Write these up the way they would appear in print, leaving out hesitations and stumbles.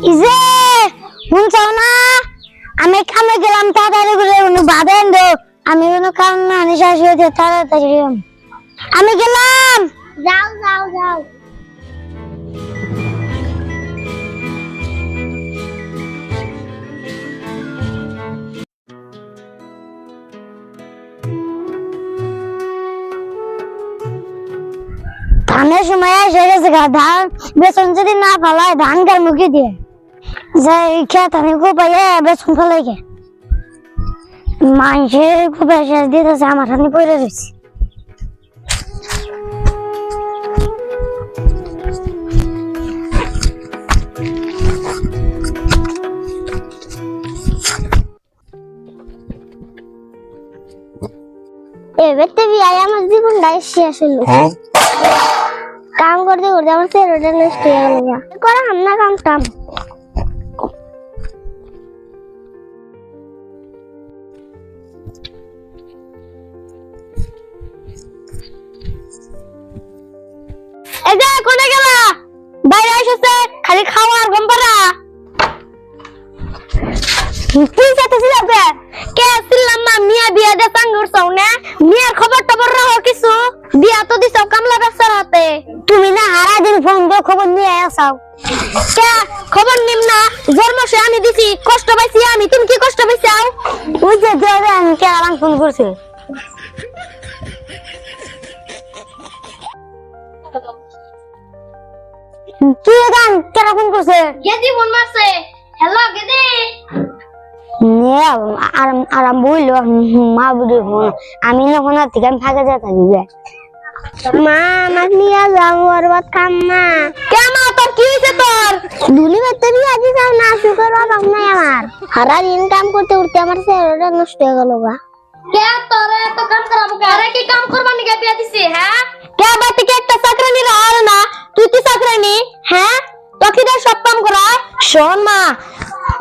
ইজে শুনছাও না আমি কামে গেলাম তাড়াতাড়ি করে বাঁধেন দো আমি কোনো কাম না নিশাসি হতে তাড়াতাড়ি আমি গেলাম যাও যাও যাও ধানের সময় এসে গেছে ধান বেসন যদি না ফেলায় ধান গার মুখে দিয়ে যাই খেত আমি কোপাইয়া বেসন ফেলাই গে মানুষের কোপাই শেষ দিতেছে আমার হানি পড়ে রয়েছে এবার তো বিয়ে আমার জীবনটা শেষ হলো কাম করতে করতে আমার শরীরটা নষ্ট হয়ে গেল করা হাম না কাম টাম এজা কোনে গেলা বাইরে এসেছে খালি খাওয়া আর গম পারা তুই যাচ্ছিস আপনি কে আসছিলাম মা মিয়া বিয়া দে সাঙ্গুর সাউনে মিয়ার খবর টবর রাখো কিছু বিয়া তো দিছাও কামলা ব্যবসার হাতে তুমি না হারা দিন ফোন দিয়ে খবর নিয়ে আসাও কে খবর নিম না জন্মসে আমি দিছি কষ্ট পাইছি আমি তুমি কি কষ্ট পাইছাও ওই যে দেবে আমি কে আরাম ফোন করছে কি গান কেন ফোন করছে গেদি ফোন মারছে হ্যালো গেদি আরাম বইলো মা বুড়ি আমি যখন থেকে ফাঁকা যা থাকি মা আমার নিয়ে যাবো আর বাদ খাম না কেমন তোর কি হয়েছে তোর দুলি করতে দিয়ে আজ যাও না সুখের অভাব নাই আমার সারা দিন কাম করতে করতে আমার শরীরটা নষ্ট হয়ে গেল গা কে তোরে এত কাম করাবো কে আরে কি কাম করবা নি বিয়া দিছি হ্যাঁ কে বাতি কি একটা চাকরানি আর না তুই কি চাকরানি হ্যাঁ তোকে দে সব কাম করা শোন মা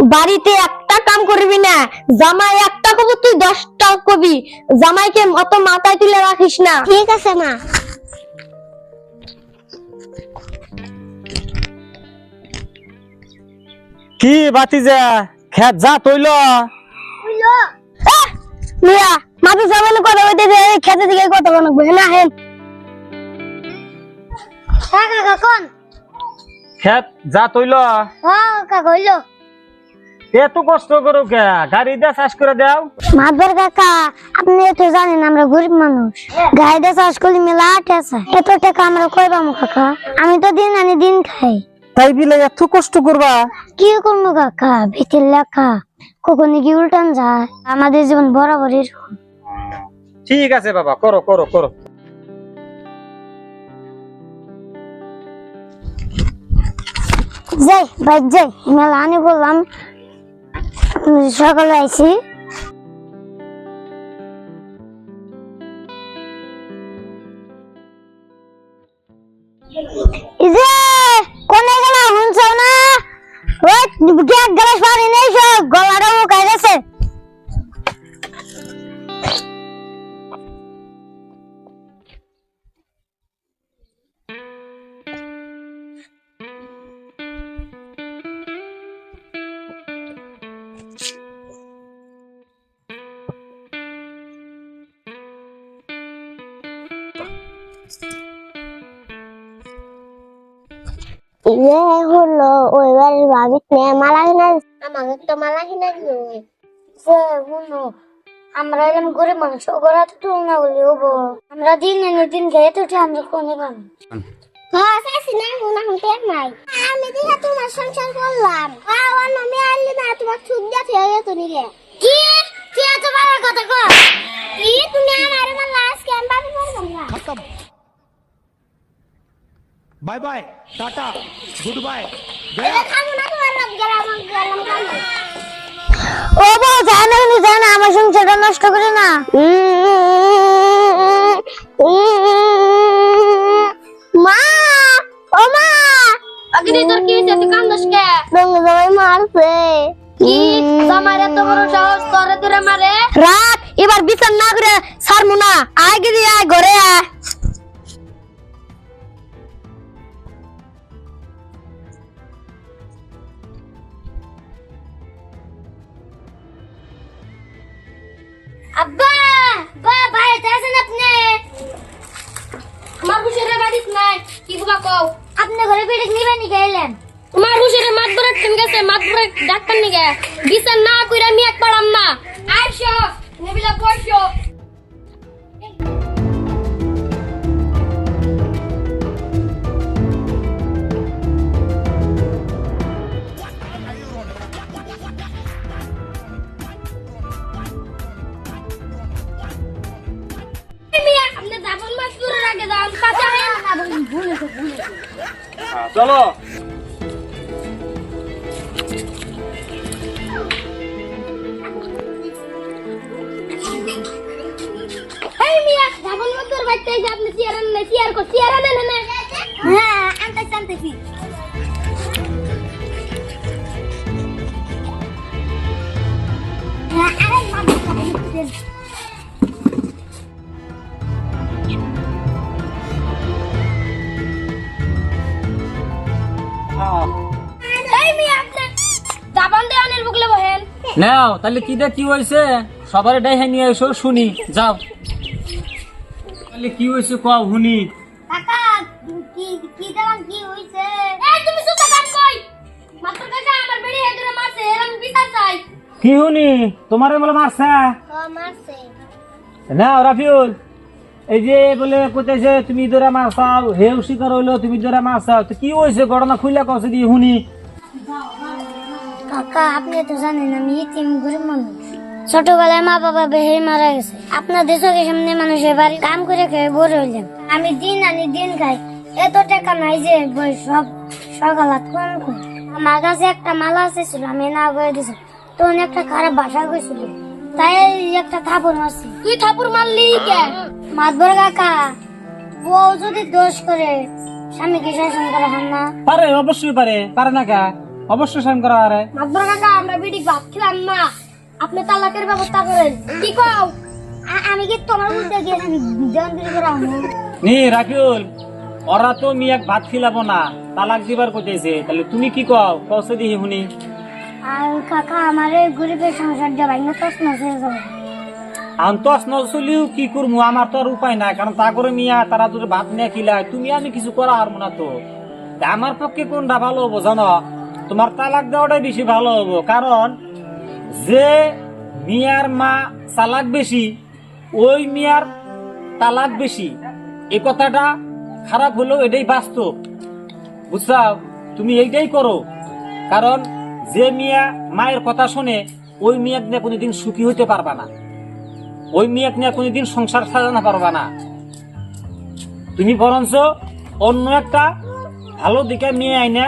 বাড়িতে একটা কাম করবি না জামাই একটা কবি তুই 10টা কবি জামাইকে অত মাথায় তুলে রাখিস না ঠিক আছে মা কি বাতিজা খেত যা তইল মিয়া মাথা সামনে কথা বলতে খেতে দিকে কথা বানাবো না হেন হ্যাঁ কাকা কোন খেত যা তইল হ্যাঁ কাকা হইলো এত কষ্ট করো কে গাড়ি দিয়ে চাষ করে দাও মাদবার কাকা আপনি তো জানেন আমরা গরিব মানুষ গাড়ি দিয়ে চাষ করলে মেলা আটে আছে এত টাকা আমরা কই পাবো কাকা আমি তো দিন আনি দিন খাই তাই বিলে এত কষ্ট করবা কি করবো কাকা ভিতির লেখা কখনো কি উল্টান যায় আমাদের জীবন বরাবরই ঠিক আছে বাবা করো করো করো যাই ভাই যাই মেলা আনি বললাম সকালে আইছি ইজে কোনে গেলা শুনছো না ওই এক গ্লাস পানি নেই সব গলাটা মুখাই গেছে ইয়ে হলো ওই বাড়ির ভাবি মালা কিনা আমাকে তো মালা কিনা দিল যে শুনো আমরা এরকম গরিব মানুষ ওরা তো তুলনা বলি হবো আমরা দিন এনে দিন খেয়ে তো আমরা কোনে পাবো আমি দিকে তোমার সংসার করলাম আমি আনলি না তোমার সুখ দিয়ে তো নিলে কি তোমার কথা কর কি তুমি আমার মালা আজকে আমি বাড়ি করলাম না bye bye tata good bye ও বউ জানা আমার সংসারটা নষ্ট করে না মা ও মা আগে তোর কি হইছে তুই কান্দস কে দঙ্গা জামাই মারছে কি জামাই এত বড় সাহস করে দিরে মারে রাত এবার বিচার না করে ছাড়মু না আয় গিয়ে আয় ঘরে আয় বুবা কও আপনি ঘরে বেড়ে নিবেন নি গেলেন তোমার হুশিরে মাত ধরে কেন গেছে মাত ধরে ডাক্তার নিগে বিচার না কইরা আমি এক পারাম না আইসো নেবিলা বসো আপনি দাবন মাছ ধরে রাখে দাম কাঁচা হয় না ভুলে চলো এই মিয়া দাবন মাছ ধরে বাইতে যে আপনি চেয়ার আনেন চেয়ার আনেন না হ্যাঁ আনতেছি হ্যাঁ আরে মাছ এই মিয়া আপনি দাবন দে আনেন বুকলে বহেন নাও তাহলে কি কি হয়েছে সবারে ডাইহে নিয়ে এসো শুনি যাও তাহলে কি হয়েছে কও শুনি কাকা কি দাবন কি হইছে এই তুমি সুতা কাম কই মাত্র কাকা আমার বেড়ি হেদরে মারছে আমি বিচার চাই কি শুনি তোমারে বলে মারছে মারছে নাও রাফিউল এই যে বলে কইতেছে তুমি ধরে মারছাও হেউ শিকার হইলো তুমি ধরে মারছাও তো কি হয়েছে ঘটনা খুইলা কছে দি শুনি কাকা আপনি তো জানেন আমি ইতিম গরিব মানুষ ছোটবেলায় মা বাবা বেহে মারা গেছে আপনাদের চোখের সামনে মানুষের বাড়ি কাম করে খেয়ে বড় হইলাম আমি দিন আনি দিন খাই এত টাকা নাই যে সব সকালাত কোন কোন আমার কাছে একটা মালা ছিল আমি না করে দিছি তখন একটা খারাপ ভাষা কইছিল তাই একটা থাপড় মারছি তুই থাপড় মারলি কে মাতবর কাকা বউ যদি দোষ করে স্বামীকে শাসন করা হয় না পারে অবশ্যই পারে না কা অবশ্যই সাইন করা আরে মাতবর কাকা আমরা বিড়ি ভাত খেলাম না আপনি তালাকের ব্যবস্থা করেন কি কও আমি কি তোমার উল্টে গিয়ে জন বিড়ি করা নি রাফিউল ওরা তো মিয়াক ভাত খিলাবো না তালাক দিবার কইতেছে তাহলে তুমি কি কও কসে দি শুনি আর কাকা আমারে গরিবের সংসার যা ভাঙা তস নস হয়ে যাবে আন্তস নচলিও কি করবো আমার তো আর উপায় নাই কারণ তা করে মিয়া তারা যদি ভাত নিয়ে খিলায় তুমি আমি কিছু করা হারবো না তো আমার পক্ষে কোনটা ভালো হবো জানো তোমার তালাক দেওয়াটাই বেশি ভালো হবো কারণ যে মিয়ার মা চালাক বেশি ওই মিয়ার তালাক বেশি এই কথাটা খারাপ হলেও এটাই বাস্তব বুঝছাও তুমি এইটাই করো কারণ যে মিয়া মায়ের কথা শুনে ওই মিয়াক নিয়ে কোনোদিন সুখী হইতে পারবা না ওই মিয়াক নিয়ে কোনোদিন সংসার সাজানো পারবা না তুমি বরঞ্চ অন্য একটা ভালো দিকে মেয়ে আইনা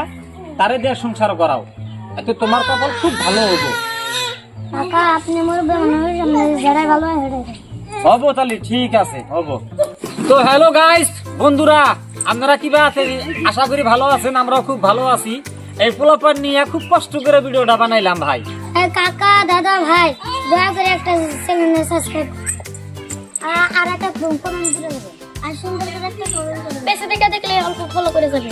তারে দিয়ে সংসার করাও এতে তোমার কপাল খুব ভালো হবো কাকা আপনি মোর মানুষ যারাই ভালো হয় হেডে হবো তাহলে ঠিক আছে হবো তো হ্যালো গাইস বন্ধুরা আপনারা কিবা আছেন আশা করি ভালো আছেন আমরাও খুব ভালো আছি এই পোলাপান নিয়ে খুব কষ্ট করে ভিডিওটা বানাইলাম ভাই কাকা দাদা ভাই দয়া করে একটা চ্যানেল সাবস্ক্রাইব আর একটা কমেন্ট করে দেবেন আর সুন্দর করে একটা কমেন্ট করবেন বেশি দেখে দেখলে অল্প ফলো করে যাবে